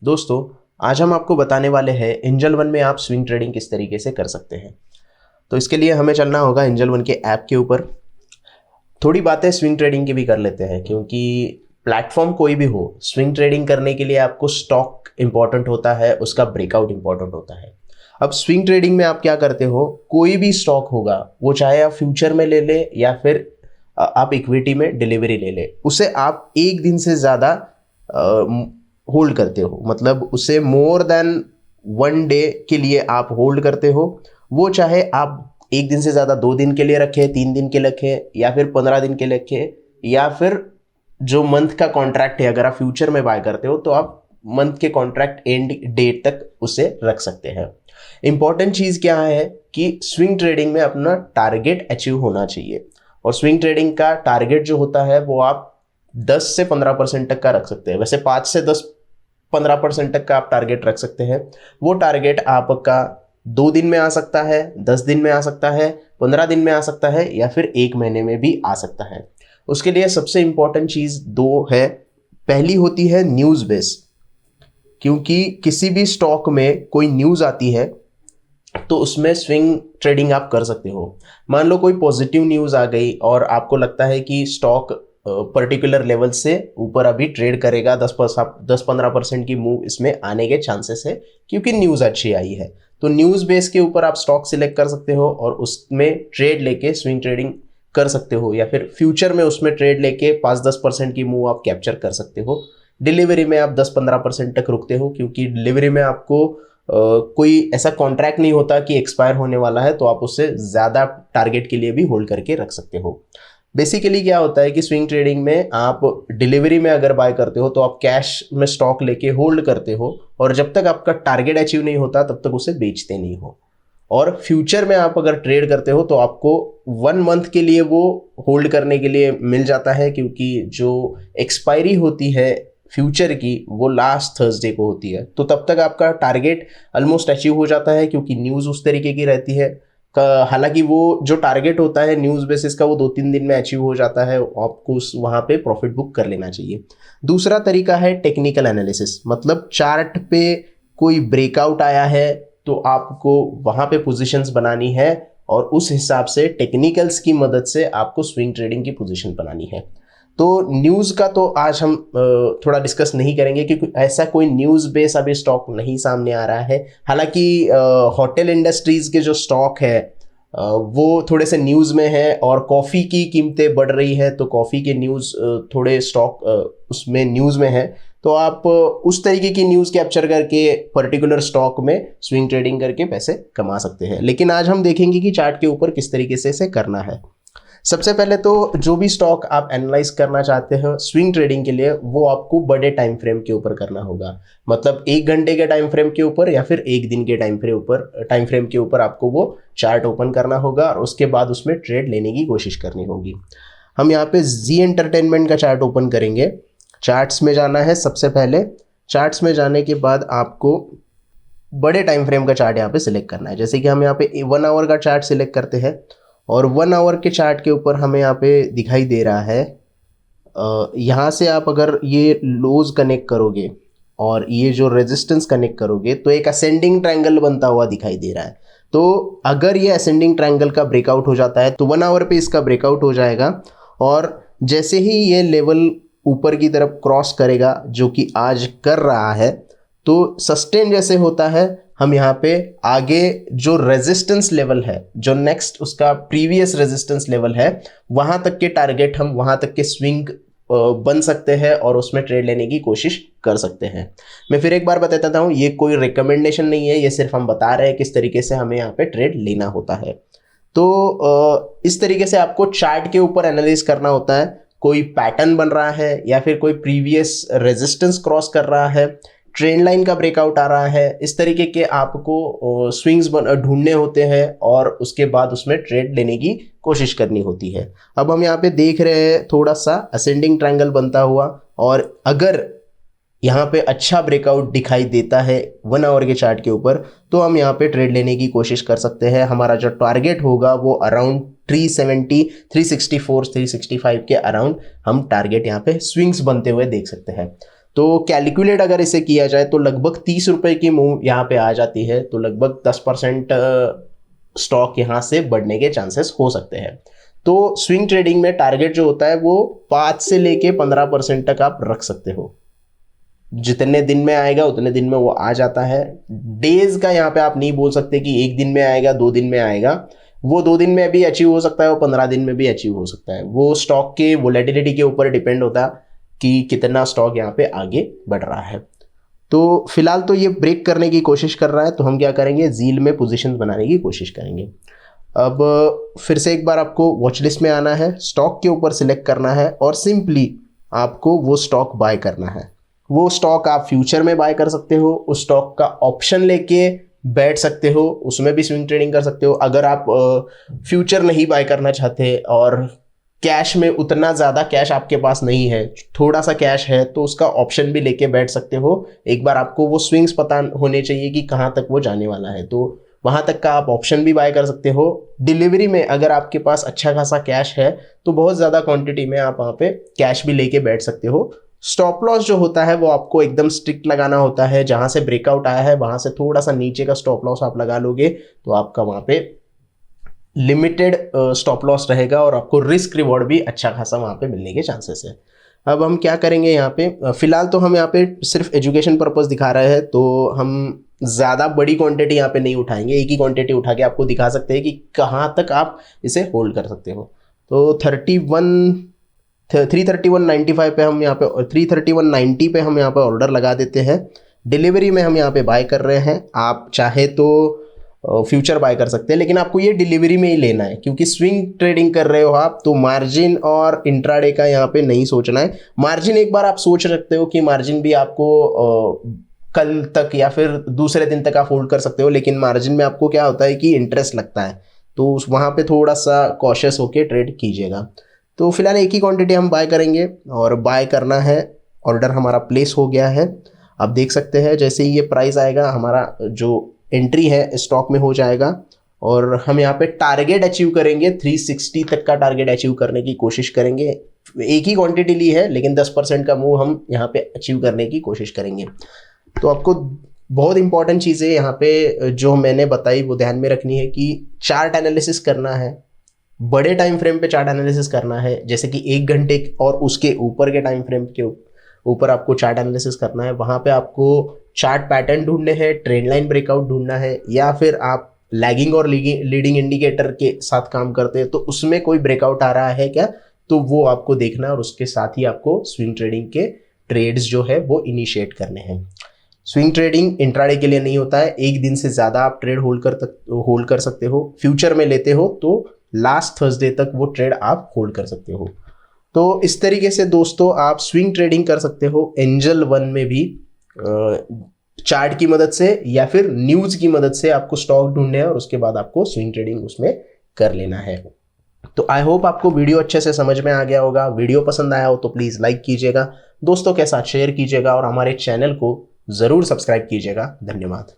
दोस्तों, आज हम आपको बताने वाले हैं एंजल वन में आप स्विंग ट्रेडिंग किस तरीके से कर सकते हैं। तो इसके लिए हमें चलना होगा एंजल वन के ऐप के ऊपर। थोड़ी बातें स्विंग ट्रेडिंग की भी कर लेते हैं, क्योंकि प्लेटफॉर्म कोई भी हो, स्विंग ट्रेडिंग करने के लिए आपको स्टॉक इंपॉर्टेंट होता है, उसका ब्रेकआउट इंपॉर्टेंट होता है। अब स्विंग ट्रेडिंग में आप क्या करते हो, कोई भी स्टॉक होगा, वो चाहे आप फ्यूचर में ले ले या फिर आप इक्विटी में डिलीवरी ले ले, उसे आप एक दिन से ज़्यादा होल्ड करते हो। मतलब उसे मोर देन वन डे के लिए आप होल्ड करते हो। वो चाहे आप एक दिन से ज़्यादा 2 दिन के लिए रखें, 3 दिन के लिए रखें, या फिर 15 दिन के लिए रखें, या फिर जो मंथ का कॉन्ट्रैक्ट है, अगर आप फ्यूचर में बाय करते हो तो आप मंथ के कॉन्ट्रैक्ट एंड डेट तक उसे रख सकते हैं। इंपॉर्टेंट चीज़ क्या है कि स्विंग ट्रेडिंग में अपना टारगेट अचीव होना चाहिए। और स्विंग ट्रेडिंग का टारगेट जो होता है वो आप 10 से 15% तक का रख सकते हैं। वैसे 5 से 10-15% तक का आप टारगेट रख सकते हैं। वो टारगेट आपका 2 दिन में आ सकता है, 10 दिन में आ सकता है, 15 दिन में आ सकता है, या फिर 1 महीने में भी आ सकता है। उसके लिए सबसे इंपॉर्टेंट चीज़ दो है। पहली होती है न्यूज़ बेस, क्योंकि किसी भी स्टॉक में कोई न्यूज़ आती है तो उसमें स्विंग ट्रेडिंग आप कर सकते हो। मान लो कोई पॉजिटिव न्यूज़ आ गई और आपको लगता है कि स्टॉक पर्टिकुलर लेवल से ऊपर अभी ट्रेड करेगा, 10-15% की मूव इसमें आने के चांसेस है, क्योंकि न्यूज़ अच्छी आई है। तो न्यूज़ बेस के ऊपर आप स्टॉक सिलेक्ट कर सकते हो और उसमें ट्रेड लेके स्विंग ट्रेडिंग कर सकते हो, या फिर फ्यूचर में उसमें ट्रेड लेके 5-10% की मूव आप कैप्चर कर सकते हो। डिलीवरी में आप 10-15% तक रुकते हो, क्योंकि डिलीवरी में आपको कोई ऐसा कॉन्ट्रैक्ट नहीं होता कि एक्सपायर होने वाला है, तो आप उससे ज़्यादा टारगेट के लिए भी होल्ड करके रख सकते हो। बेसिकली क्या होता है कि स्विंग ट्रेडिंग में आप डिलीवरी में अगर बाय करते हो तो आप कैश में स्टॉक लेके होल्ड करते हो, और जब तक आपका टारगेट अचीव नहीं होता तब तक उसे बेचते नहीं हो। और फ्यूचर में आप अगर ट्रेड करते हो तो आपको 1 मंथ के लिए वो होल्ड करने के लिए मिल जाता है, क्योंकि जो एक्सपायरी होती है फ्यूचर की वो लास्ट थर्सडे को होती है। तो तब तक आपका टारगेट ऑलमोस्ट अचीव हो जाता है, क्योंकि न्यूज़ उस तरीके की रहती है। हालांकि वो जो टारगेट होता है न्यूज़ बेसिस का, वो 2-3 दिन में अचीव हो जाता है। आपको वहाँ पे प्रॉफिट बुक कर लेना चाहिए। दूसरा तरीका है टेक्निकल एनालिसिस। मतलब चार्ट पे कोई ब्रेकआउट आया है तो आपको वहाँ पे पोजीशंस बनानी है, और उस हिसाब से टेक्निकल्स की मदद से आपको स्विंग ट्रेडिंग की पोजीशन बनानी है। तो न्यूज़ का तो आज हम थोड़ा डिस्कस नहीं करेंगे, क्योंकि ऐसा कोई न्यूज़ बेस अभी स्टॉक नहीं सामने आ रहा है। हालांकि होटल इंडस्ट्रीज के जो स्टॉक है वो थोड़े से न्यूज़ में है, और कॉफ़ी की कीमतें बढ़ रही है तो कॉफ़ी के न्यूज़ थोड़े स्टॉक उसमें न्यूज़ में है। तो आप उस तरीके की न्यूज़ कैप्चर करके पर्टिकुलर स्टॉक में स्विंग ट्रेडिंग करके पैसे कमा सकते हैं। लेकिन आज हम देखेंगे कि चार्ट के ऊपर किस तरीके से इसे करना है। सबसे पहले तो जो भी स्टॉक आप एनालाइज करना चाहते हो स्विंग ट्रेडिंग के लिए, वो आपको बड़े टाइम फ्रेम के ऊपर करना होगा। मतलब 1 घंटे के टाइम फ्रेम के ऊपर या फिर 1 दिन के टाइम फ्रेम के ऊपर आपको वो चार्ट ओपन करना होगा, और उसके बाद उसमें ट्रेड लेने की कोशिश करनी होगी। हम यहाँ पे जी एंटरटेनमेंट का चार्ट ओपन करेंगे। चार्ट्स में जाना है। सबसे पहले चार्ट्स में जाने के बाद आपको बड़े टाइम फ्रेम का चार्ट यहाँ पे सिलेक्ट करना है। जैसे कि हम यहाँ पे 1 आवर का चार्ट सिलेक्ट करते हैं, और 1 आवर के चार्ट के ऊपर हमें यहाँ पे दिखाई दे रहा है, यहाँ से आप अगर ये लोज कनेक्ट करोगे और ये जो रेजिस्टेंस कनेक्ट करोगे तो एक असेंडिंग ट्रायंगल बनता हुआ दिखाई दे रहा है। तो अगर ये असेंडिंग ट्रायंगल का ब्रेकआउट हो जाता है तो 1 आवर पे इसका ब्रेकआउट हो जाएगा, और जैसे ही ये लेवल ऊपर की तरफ क्रॉस करेगा, जो कि आज कर रहा है, तो सस्टेन जैसे होता है, हम यहाँ पे आगे जो रेजिस्टेंस लेवल है, जो नेक्स्ट उसका प्रीवियस रेजिस्टेंस लेवल है, वहां तक के टारगेट, हम वहां तक के स्विंग बन सकते हैं और उसमें ट्रेड लेने की कोशिश कर सकते हैं। मैं फिर एक बार बता देता हूँ, ये कोई रिकमेंडेशन नहीं है, ये सिर्फ हम बता रहे हैं किस तरीके से हमें यहाँ पे ट्रेड लेना होता है। तो इस तरीके से आपको चार्ट के ऊपर एनालाइज करना होता है। कोई पैटर्न बन रहा है या फिर कोई प्रीवियस रेजिस्टेंस क्रॉस कर रहा है, ट्रेंड लाइन का ब्रेकआउट आ रहा है, इस तरीके के आपको स्विंग्स ढूंढने होते हैं, और उसके बाद उसमें ट्रेड लेने की कोशिश करनी होती है। अब हम यहाँ पे देख रहे हैं थोड़ा सा असेंडिंग ट्रायंगल बनता हुआ, और अगर यहाँ पे अच्छा ब्रेकआउट दिखाई देता है 1 आवर के चार्ट के ऊपर, तो हम यहाँ पे ट्रेड लेने की कोशिश कर सकते हैं। हमारा जो टारगेट होगा वो अराउंड 370, 364, 365 के अराउंड हम टारगेट यहाँ पे स्विंग्स बनते हुए देख सकते हैं। तो कैलकुलेट अगर इसे किया जाए तो लगभग 30 रुपए की मूव यहाँ पे आ जाती है, तो लगभग 10% स्टॉक यहाँ से बढ़ने के चांसेस हो सकते हैं। तो स्विंग ट्रेडिंग में टारगेट जो होता है वो 5 से लेके 15% तक आप रख सकते हो। जितने दिन में आएगा उतने दिन में वो आ जाता है। डेज का यहाँ पे आप नहीं बोल सकते कि एक दिन में आएगा, 2 दिन में आएगा। वो 2 दिन में भी अचीव हो सकता है, वो 15 दिन में भी अचीव हो सकता है। वो स्टॉक के वोलेटिलिटी के ऊपर डिपेंड होता है कि कितना स्टॉक यहाँ पे आगे बढ़ रहा है। तो फिलहाल तो ये ब्रेक करने की कोशिश कर रहा है, तो हम क्या करेंगे, जील में पोजीशन बनाने की कोशिश करेंगे। अब फिर से एक बार आपको वॉच लिस्ट में आना है, स्टॉक के ऊपर सिलेक्ट करना है और सिंपली आपको वो स्टॉक बाय करना है। वो स्टॉक आप फ्यूचर में बाय कर सकते हो, उस स्टॉक का ऑप्शन लेके बैठ सकते हो, उसमें भी स्विंग ट्रेडिंग कर सकते हो। अगर आप फ्यूचर नहीं बाय करना चाहते और कैश में उतना ज़्यादा कैश आपके पास नहीं है, थोड़ा सा कैश है, तो उसका ऑप्शन भी लेके बैठ सकते हो। एक बार आपको वो स्विंग्स पता होने चाहिए कि कहाँ तक वो जाने वाला है, तो वहाँ तक का आप ऑप्शन भी बाय कर सकते हो। डिलीवरी में अगर आपके पास अच्छा खासा कैश है तो बहुत ज़्यादा क्वांटिटी में आप वहाँ पे कैश भी लेके बैठ सकते हो। स्टॉप लॉस जो होता है वो आपको एकदम स्ट्रिक्ट लगाना होता है। जहाँ से ब्रेकआउट आया है वहाँ से थोड़ा सा नीचे का स्टॉप लॉस आप लगा लोगे तो आपका वहाँ पे लिमिटेड स्टॉप लॉस रहेगा और आपको रिस्क रिवॉर्ड भी अच्छा खासा वहाँ पे मिलने के चांसेस है। अब हम क्या करेंगे यहाँ पे, फिलहाल तो हम यहाँ पे सिर्फ एजुकेशन पर्पस दिखा रहे हैं, तो हम ज़्यादा बड़ी क्वांटिटी यहाँ पे नहीं उठाएंगे। एक ही क्वांटिटी उठा के आपको दिखा सकते हैं कि कहाँ तक आप इसे होल्ड कर सकते हो। तो 331.95 पे हम यहाँ पे 331.90 पे हम यहाँ पे ऑर्डर लगा देते हैं। डिलीवरी में हम यहाँ पे बाय कर रहे हैं। आप चाहे तो फ्यूचर बाय कर सकते हैं, लेकिन आपको ये डिलीवरी में ही लेना है क्योंकि स्विंग ट्रेडिंग कर रहे हो आप, तो मार्जिन और इंट्राडे का यहाँ पे नहीं सोचना है। मार्जिन एक बार आप सोच सकते हो कि मार्जिन भी आपको कल तक या फिर दूसरे दिन तक आप होल्ड कर सकते हो, लेकिन मार्जिन में आपको क्या होता है कि इंटरेस्ट लगता है, तो वहाँ पे थोड़ा सा कॉशियस होके ट्रेड कीजिएगा। तो फिलहाल एक ही क्वांटिटी हम बाय करेंगे और बाय करना है। ऑर्डर हमारा प्लेस हो गया है। आप देख सकते हैं जैसे ही ये प्राइस आएगा हमारा जो एंट्री है स्टॉक में हो जाएगा और हम यहाँ पे टारगेट अचीव करेंगे। 360 तक का टारगेट अचीव करने की कोशिश करेंगे। एक ही क्वांटिटी ली है लेकिन 10% का मूव हम यहाँ पे अचीव करने की कोशिश करेंगे। तो आपको बहुत इंपॉर्टेंट चीज़ें यहाँ पे जो मैंने बताई वो ध्यान में रखनी है कि चार्ट एनालिसिस करना है, बड़े टाइम फ्रेम पे चार्ट एनालिसिस करना है, जैसे कि 1 घंटे और उसके ऊपर के टाइम फ्रेम के ऊपर आपको चार्ट एनालिसिस करना है। वहाँ पे आपको चार्ट पैटर्न ढूंढने हैं, ट्रेंड लाइन ब्रेकआउट ढूंढना है, या फिर आप लैगिंग और लीडिंग इंडिकेटर के साथ काम करते हैं तो उसमें कोई ब्रेकआउट आ रहा है क्या, तो वो आपको देखना है और उसके साथ ही आपको स्विंग ट्रेडिंग के ट्रेड्स जो है वो इनिशिएट करने हैं। स्विंग ट्रेडिंग इंट्राडे के लिए नहीं होता है। एक दिन से ज़्यादा आप ट्रेड होल्ड कर सकते हो। फ्यूचर में लेते हो तो लास्ट थर्सडे तक वो ट्रेड आप होल्ड कर सकते हो। तो इस तरीके से दोस्तों आप स्विंग ट्रेडिंग कर सकते हो एंजल वन में भी। चार्ट की मदद से या फिर न्यूज़ की मदद से आपको स्टॉक ढूंढने हैं और उसके बाद आपको स्विंग ट्रेडिंग उसमें कर लेना है। तो आई होप आपको वीडियो अच्छे से समझ में आ गया होगा। वीडियो पसंद आया हो तो प्लीज़ लाइक कीजिएगा, दोस्तों के साथ शेयर कीजिएगा और हमारे चैनल को ज़रूर सब्सक्राइब कीजिएगा। धन्यवाद।